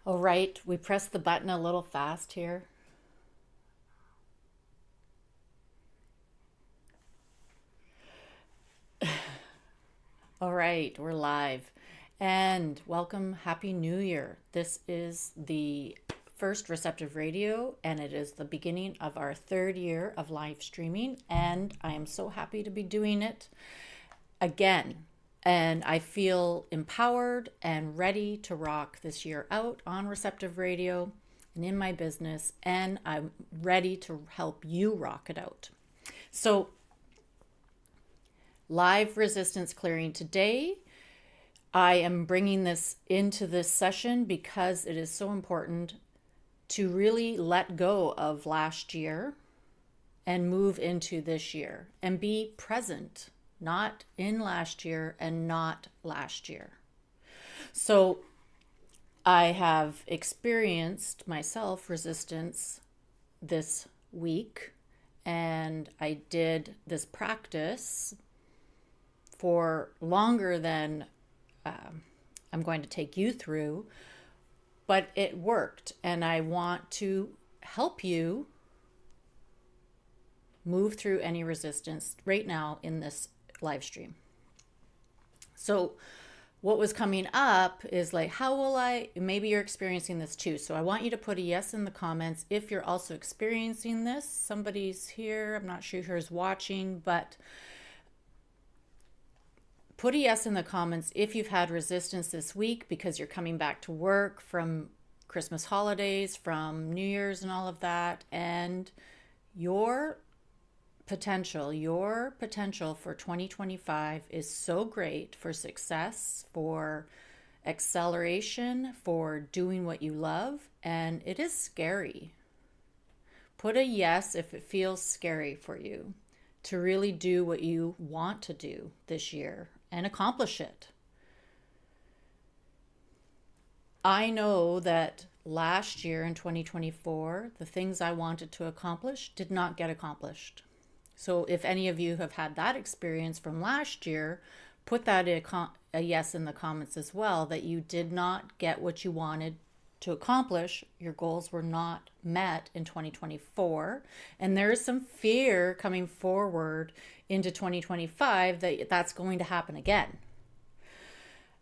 All right, we pressed the button a little fast here. All right, we're live. And welcome, Happy New Year. This is the first Receptive Radio, and it is the beginning of our third year of live streaming. And I am so happy to be doing it again. And I feel empowered and ready to rock this year out on Receptive Radio and in my business. And I'm ready to help you rock it out. So, live resistance clearing today. I am bringing this into this session because it is so important to really let go of last year and move into this year and be present, not in last year and not last year. So I have experienced myself resistance this week, and I did this practice for longer than I'm going to take you through, but it worked, and I want to help you move through any resistance right now in this live stream. So what was coming up is like, how will I, maybe you're experiencing this too. So I want you to put a yes in the comments if you're also experiencing this. Somebody's here, I'm not sure who's watching, but put a yes in the comments if you've had resistance this week because you're coming back to work from Christmas holidays, from New Year's and all of that, and your potential for 2025 is so great for success, for acceleration, for doing what you love, and it is scary. Put a yes if it feels scary for you to really do what you want to do this year and accomplish it. I know that last year in 2024, the things I wanted to accomplish did not get accomplished. So if any of you have had that experience from last year, put that a yes in the comments as well, that you did not get what you wanted to accomplish. Your goals were not met in 2024. And there is some fear coming forward into 2025 that that's going to happen again.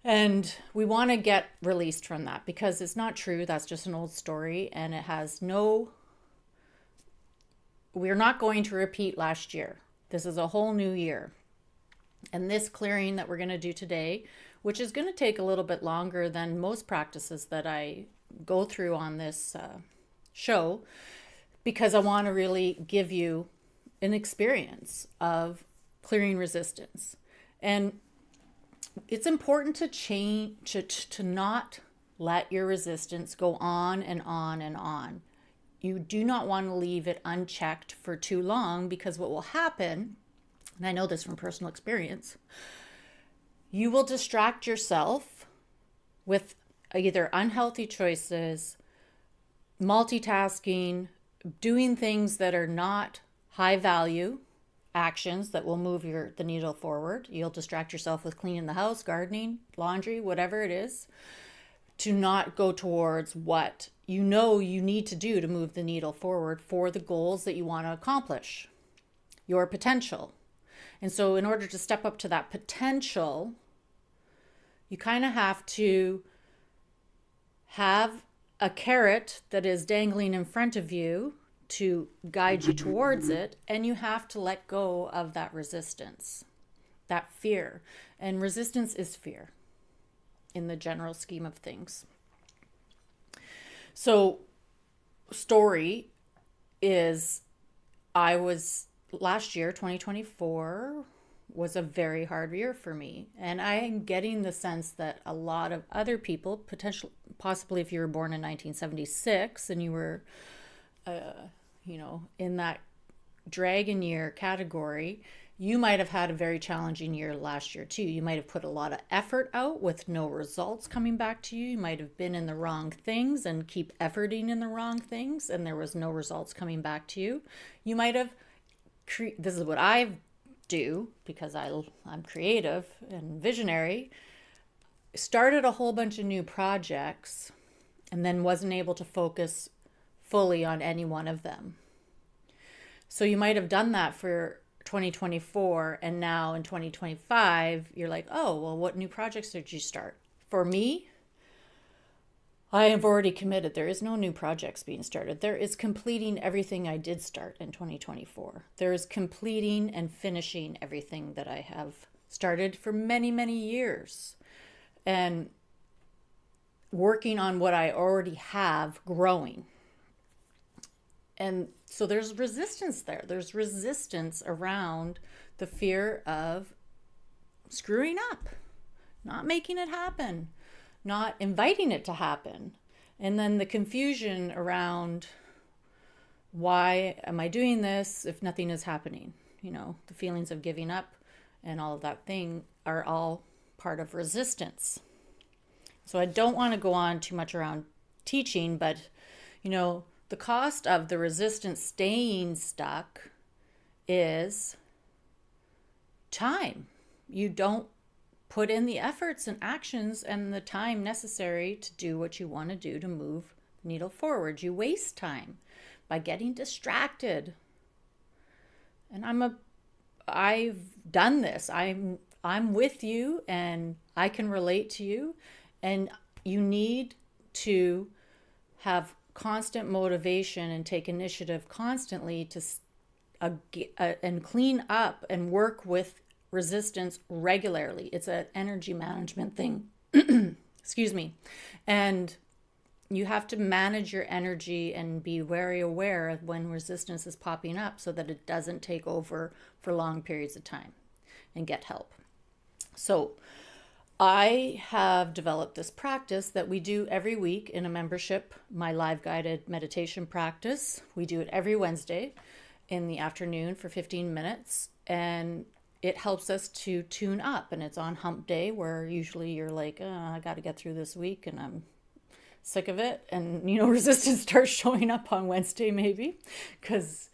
And we want to get released from that because it's not true. That's just an old story, and it has no, we're not going to repeat last year. This is a whole new year. And this clearing that we're going to do today, which is going to take a little bit longer than most practices that I go through on this show, because I want to really give you an experience of clearing resistance. And it's important to change, to not let your resistance go on and on and on. You do not want to leave it unchecked for too long, because what will happen, and I know this from personal experience, you will distract yourself with either unhealthy choices, multitasking, doing things that are not high value actions that will move the needle forward. You'll distract yourself with cleaning the house, gardening, laundry, whatever it is, to not go towards what you know you need to do to move the needle forward for the goals that you want to accomplish, your potential. And so in order to step up to that potential, you kind of have to have a carrot that is dangling in front of you to guide you towards it, and you have to let go of that resistance, that fear. And resistance is fear in the general scheme of things. So, story is, last year, 2024, was a very hard year for me. And I am getting the sense that a lot of other people, possibly if you were born in 1976 and you were, in that dragon year category, you might have had a very challenging year last year too. You might have put a lot of effort out with no results coming back to you. You might have been in the wrong things and keep efforting in the wrong things, and there was no results coming back to you. You might have, this is what I do because I'm creative and visionary, started a whole bunch of new projects and then wasn't able to focus fully on any one of them. So you might have done that for 2024, and now in 2025, you're like, oh, well, what new projects did you start? For me, I have already committed. There is no new projects being started. There is completing everything I did start in 2024. There is completing and finishing everything that I have started for many, many years. And working on what I already have growing. And so there's resistance there. There's resistance around the fear of screwing up, not making it happen, not inviting it to happen. And then the confusion around, why am I doing this if nothing is happening? You know, the feelings of giving up and all of that thing are all part of resistance. So I don't want to go on too much around teaching, but, you know, the cost of the resistance staying stuck is time. You don't put in the efforts and actions and the time necessary to do what you want to do to move the needle forward. You waste time by getting distracted. And I've done this. I'm with you, and I can relate to you, and you need to have constant motivation and take initiative constantly to and clean up and work with resistance regularly. It's an energy management thing. Excuse me. And you have to manage your energy and be very aware of when resistance is popping up so that it doesn't take over for long periods of time, and get help. So I have developed this practice that we do every week in a membership, my live guided meditation practice. We do it every Wednesday in the afternoon for 15 minutes, and it helps us to tune up. And it's on hump day, where usually you're like, oh, I got to get through this week and I'm sick of it. And, you know, resistance starts showing up on Wednesday maybe because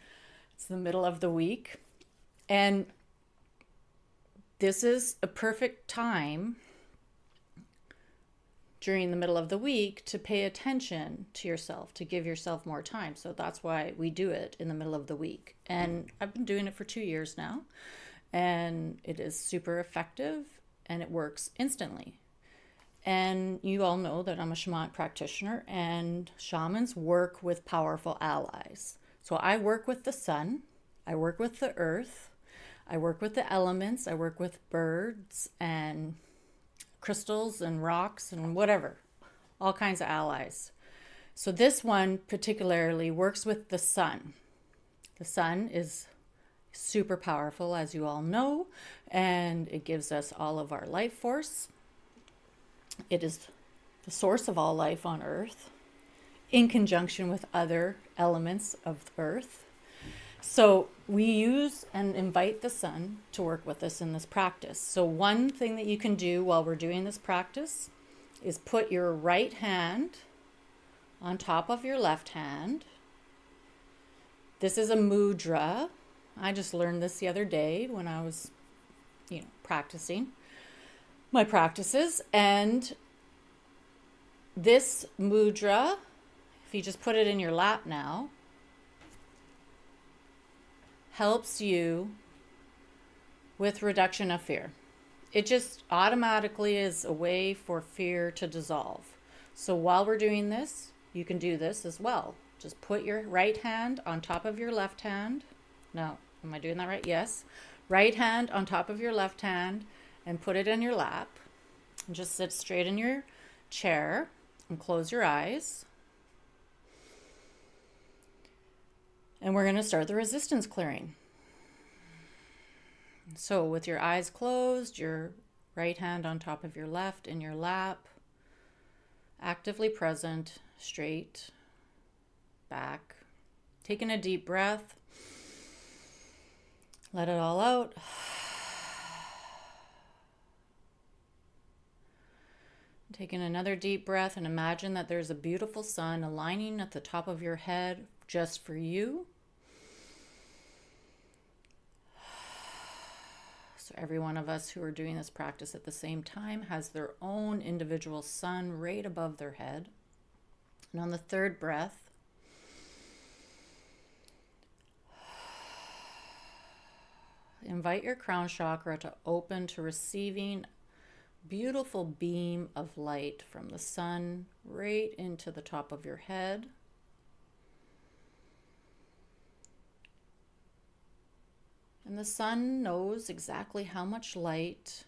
it's the middle of the week. And this is a perfect time during the middle of the week to pay attention to yourself, to give yourself more time. So that's why we do it in the middle of the week. And I've been doing it for 2 years now, and it is super effective and it works instantly. And you all know that I'm a shamanic practitioner, and shamans work with powerful allies. So I work with the sun, I work with the earth, I work with the elements, I work with birds and crystals and rocks and whatever, all kinds of allies. So this one particularly works with the sun. The sun is super powerful, as you all know, and it gives us all of our life force. It is the source of all life on earth, in conjunction with other elements of earth. So we use and invite the sun to work with us in this practice. So one thing that you can do while we're doing this practice is put your right hand on top of your left hand. This is a mudra. I just learned this the other day when I was, practicing my practices. And this mudra, if you just put it in your lap now, helps you with reduction of fear. It just automatically is a way for fear to dissolve. So while we're doing this, you can do this as well. Just put your right hand on top of your left hand. No, am I doing that right? Yes. Right hand on top of your left hand and put it in your lap. And just sit straight in your chair and close your eyes. And we're going to start the resistance clearing. So with your eyes closed, your right hand on top of your left in your lap, actively present, straight, back. Taking a deep breath. Let it all out. Taking another deep breath, and imagine that there's a beautiful sun aligning at the top of your head just for you. So every one of us who are doing this practice at the same time has their own individual sun right above their head. And on the third breath, invite your crown chakra to open to receiving beautiful beam of light from the sun right into the top of your head. And the sun knows exactly how much light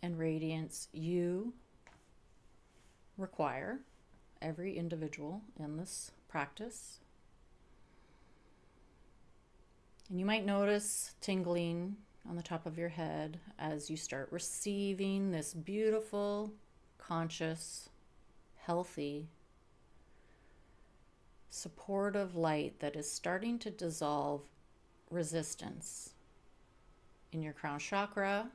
and radiance you require, every individual in this practice. And you might notice tingling on the top of your head as you start receiving this beautiful, conscious, healthy, supportive light that is starting to dissolve resistance in your crown chakra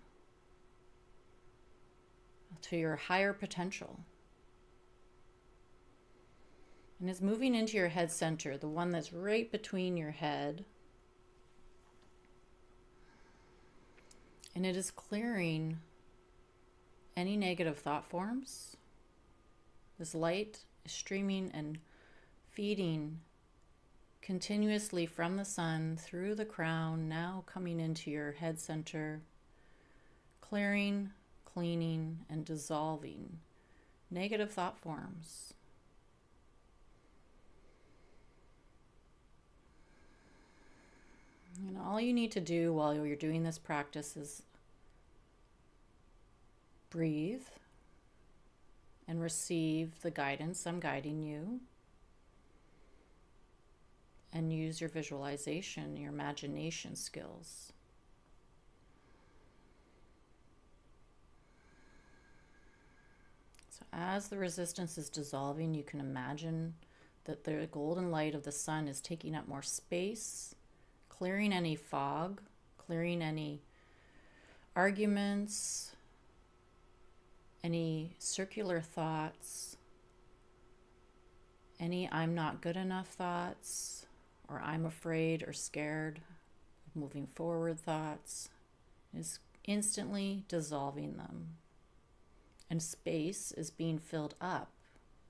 to your higher potential. And it's moving into your head center, the one that's right between your head. And it is clearing any negative thought forms. This light is streaming and feeding continuously from the sun through the crown, now coming into your head center, clearing, cleaning, and dissolving negative thought forms. And all you need to do while you're doing this practice is breathe and receive the guidance I'm guiding you, and use your visualization, your imagination skills. So as the resistance is dissolving, you can imagine that the golden light of the sun is taking up more space, clearing any fog, clearing any arguments, any circular thoughts, any I'm not good enough thoughts, or I'm afraid or scared of moving forward thoughts, is instantly dissolving them. And space is being filled up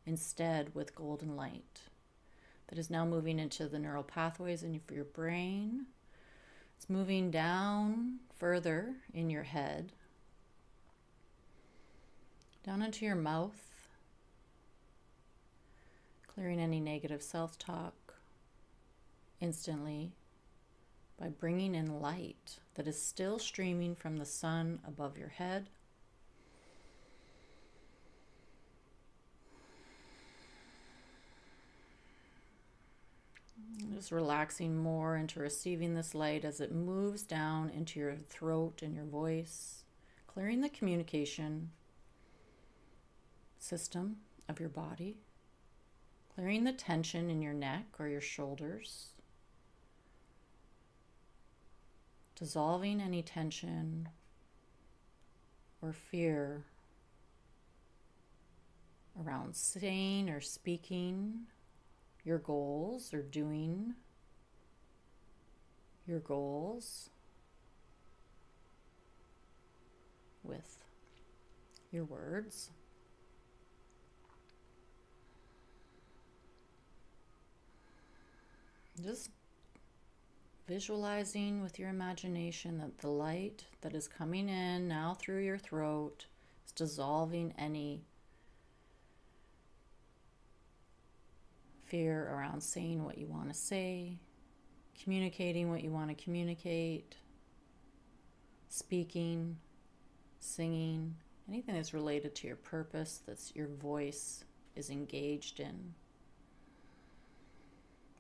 instead with golden light that is now moving into the neural pathways in your brain. It's moving down further in your head, down into your mouth, clearing any negative self-talk instantly by bringing in light that is still streaming from the sun above your head. Just relaxing more into receiving this light as it moves down into your throat and your voice, clearing the communication system of your body, clearing the tension in your neck or your shoulders, dissolving any tension or fear around saying or speaking your goals or doing your goals with your words. Just visualizing with your imagination that the light that is coming in now through your throat is dissolving any fear around saying what you want to say, communicating what you want to communicate, speaking, singing, anything that's related to your purpose, that's your voice is engaged in.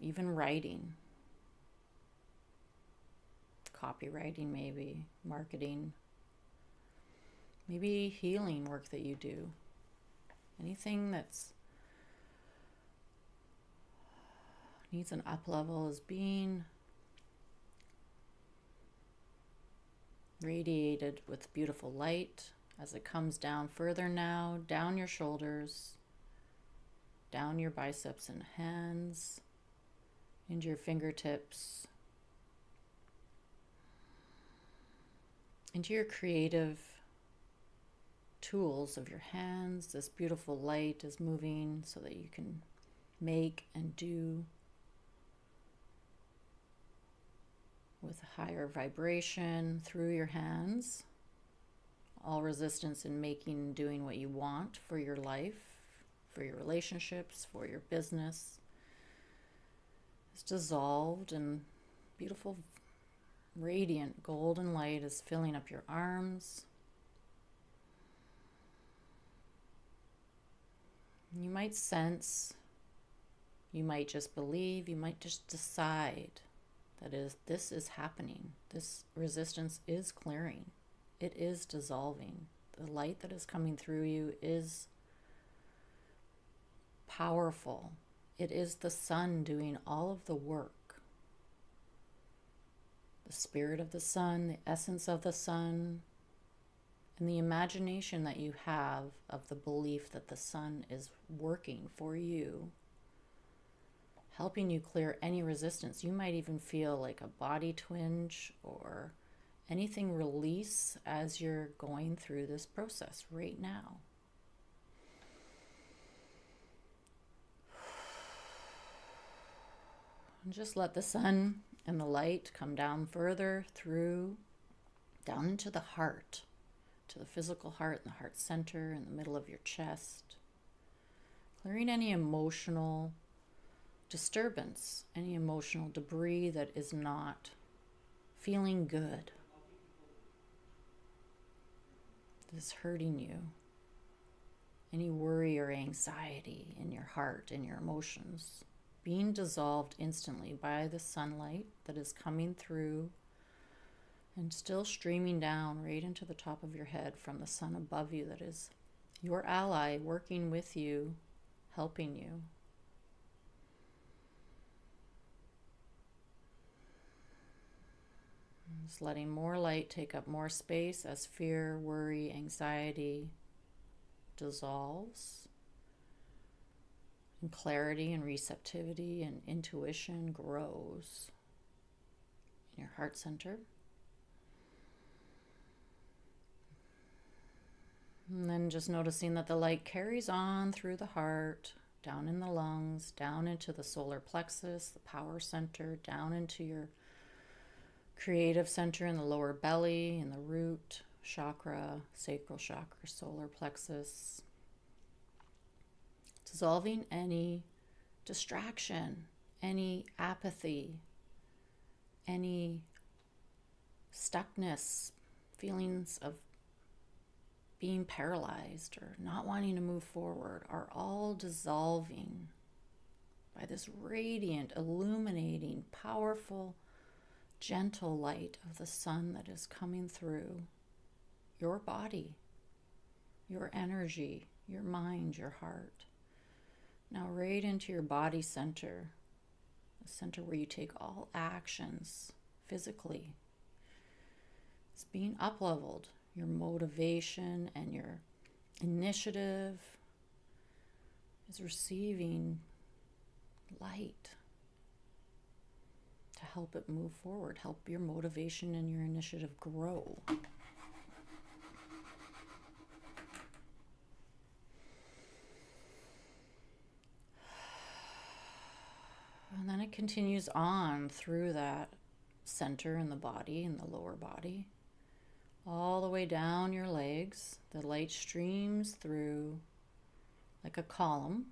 Even writing, copywriting maybe, marketing, maybe healing work that you do. Anything that's needs an up level is being radiated with beautiful light as it comes down further now, down your shoulders, down your biceps and hands, into your fingertips, into your creative tools of your hands. This beautiful light is moving so that you can make and do with a higher vibration through your hands. All resistance in making and doing what you want for your life, for your relationships, for your business is dissolved, and beautiful, radiant golden light is filling up your arms. You might sense, you might just believe, you might just decide that this is happening. This resistance is clearing. It is dissolving. The light that is coming through you is powerful. It is the sun doing all of the work. The spirit of the sun, the essence of the sun, and the imagination that you have of the belief that the sun is working for you, helping you clear any resistance. You might even feel like a body twinge or anything release as you're going through this process right now. And just let the sun and the light come down further through, down into the heart, to the physical heart and the heart center in the middle of your chest. Clearing any emotional disturbance, any emotional debris that is not feeling good, that is hurting you. Any worry or anxiety in your heart and your emotions being dissolved instantly by the sunlight that is coming through and still streaming down right into the top of your head from the sun above you, that is your ally working with you, helping you. Just letting more light take up more space as fear, worry, anxiety dissolves, and clarity and receptivity and intuition grows in your heart center. And then just noticing that the light carries on through the heart, down in the lungs, down into the solar plexus, the power center, down into your creative center in the lower belly, in the root chakra, sacral chakra, solar plexus. Dissolving any distraction, any apathy, any stuckness, feelings of being paralyzed or not wanting to move forward are all dissolving by this radiant, illuminating, powerful, gentle light of the sun that is coming through your body, your energy, your mind, your heart. Now right into your body center, the center where you take all actions physically. It's being up-leveled. Your motivation and your initiative is receiving light to help it move forward, help your motivation and your initiative grow. And then it continues on through that center in the body, in the lower body, all the way down your legs. The light streams through like a column,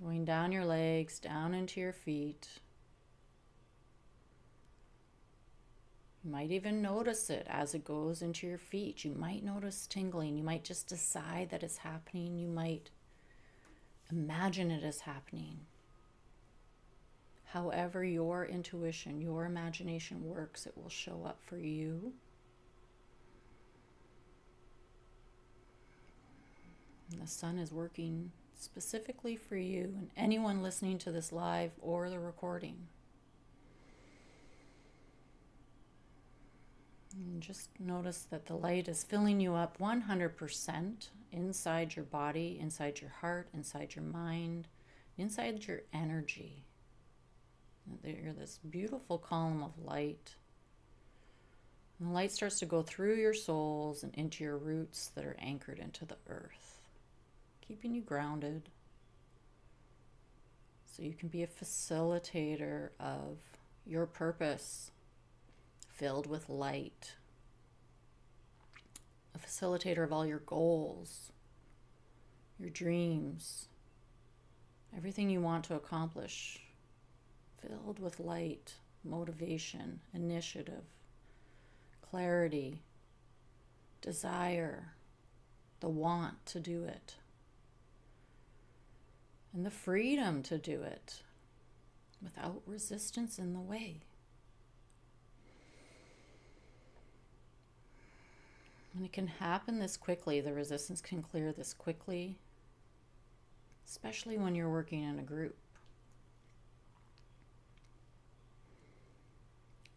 going down your legs, down into your feet. You might even notice it as it goes into your feet. You might notice tingling. You might just decide that it's happening. You might imagine it is happening. However your intuition, your imagination works, it will show up for you. And the sun is working specifically for you and anyone listening to this live or the recording. And just notice that the light is filling you up 100% inside your body, inside your heart, inside your mind, inside your energy. You're this beautiful column of light. And the light starts to go through your souls and into your roots that are anchored into the earth, keeping you grounded, So you can be a facilitator of your purpose, filled with light. A facilitator of all your goals, your dreams, everything you want to accomplish, filled with light, motivation, initiative, clarity, desire, the want to do it, and the freedom to do it without resistance in the way. And it can happen this quickly. The resistance can clear this quickly, especially when you're working in a group.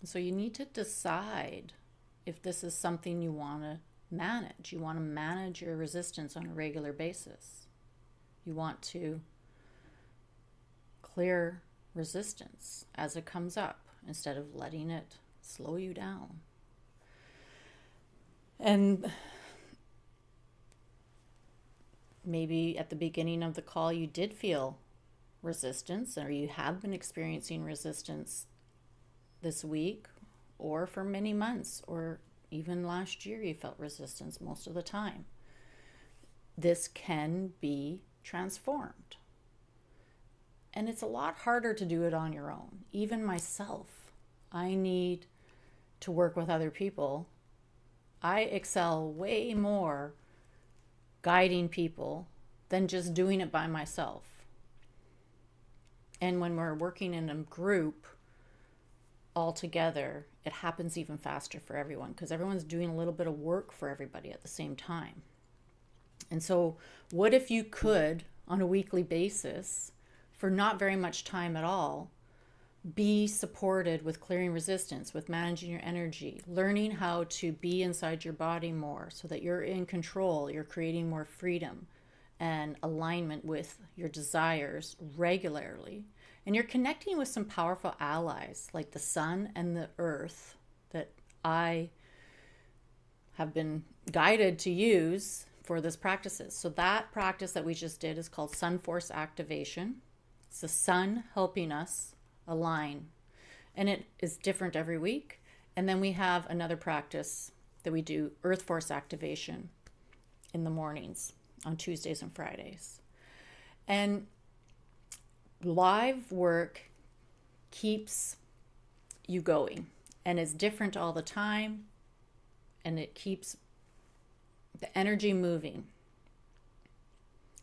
So you need to decide if this is something you want to manage. You want to manage your resistance on a regular basis. You want to clear resistance as it comes up instead of letting it slow you down. And maybe at the beginning of the call you did feel resistance, or you have been experiencing resistance this week, or for many months, or even last year you felt resistance most of the time. This can be transformed. And it's a lot harder to do it on your own. Even myself, I need to work with other people. I excel way more guiding people than just doing it by myself. And when we're working in a group all together, it happens even faster for everyone because everyone's doing a little bit of work for everybody at the same time. And so what if you could, on a weekly basis, for not very much time at all, be supported with clearing resistance, with managing your energy, learning how to be inside your body more so that you're in control, you're creating more freedom and alignment with your desires regularly. And you're connecting with some powerful allies like the sun and the earth that I have been guided to use for this practices. So that practice that we just did is called Sun Force Activation. It's the sun helping us align. And it is different every week. And then we have another practice that we do, Earth Force Activation, in the mornings on Tuesdays and Fridays. And live work keeps you going, and it's different all the time, and it keeps the energy moving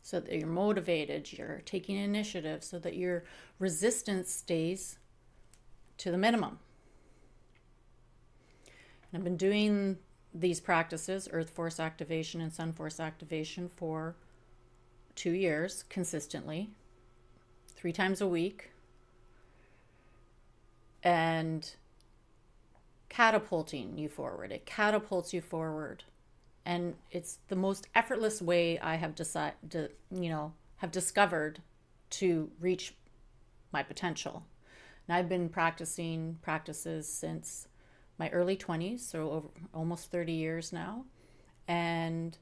so that you're motivated, you're taking initiative, so that your resistance stays to the minimum. And I've been doing these practices, Earth Force Activation and Sun Force Activation, for 2 years consistently, 3 times a week, and catapulting you forward. It catapults you forward. And it's the most effortless way I have discovered to reach my potential. And I've been practicing practices since my early 20s, so over almost 30 years now. And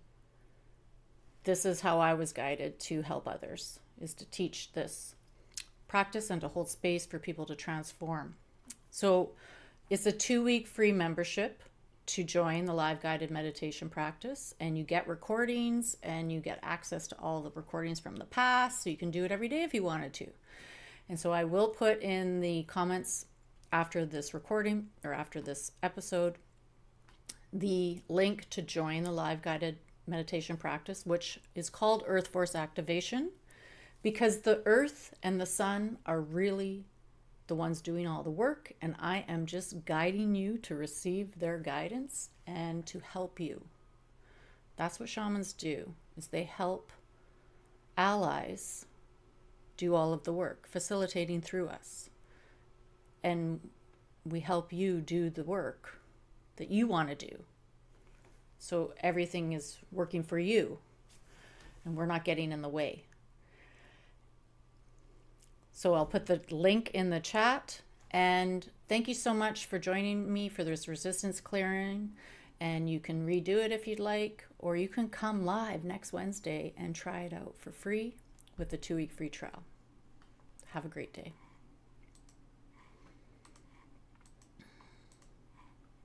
this is how I was guided to help others, is to teach this practice and to hold space for people to transform. So it's a 2-week free membership to join the live guided meditation practice, and you get recordings and you get access to all the recordings from the past, so you can do it every day if you wanted to. And so I will put in the comments after this recording or after this episode the link to join the live guided meditation practice, which is called Earth Force Activation, because the earth and the sun are really the ones doing all the work, and I am just guiding you to receive their guidance and to help you. That's what shamans do, is they help allies do all of the work, facilitating through us. And we help you do the work that you want to do. So everything is working for you, and we're not getting in the way. So I'll put the link in the chat, and thank you so much for joining me for this resistance clearing. And you can redo it if you'd like, or you can come live next Wednesday and try it out for free with the 2-week free trial. Have a great day.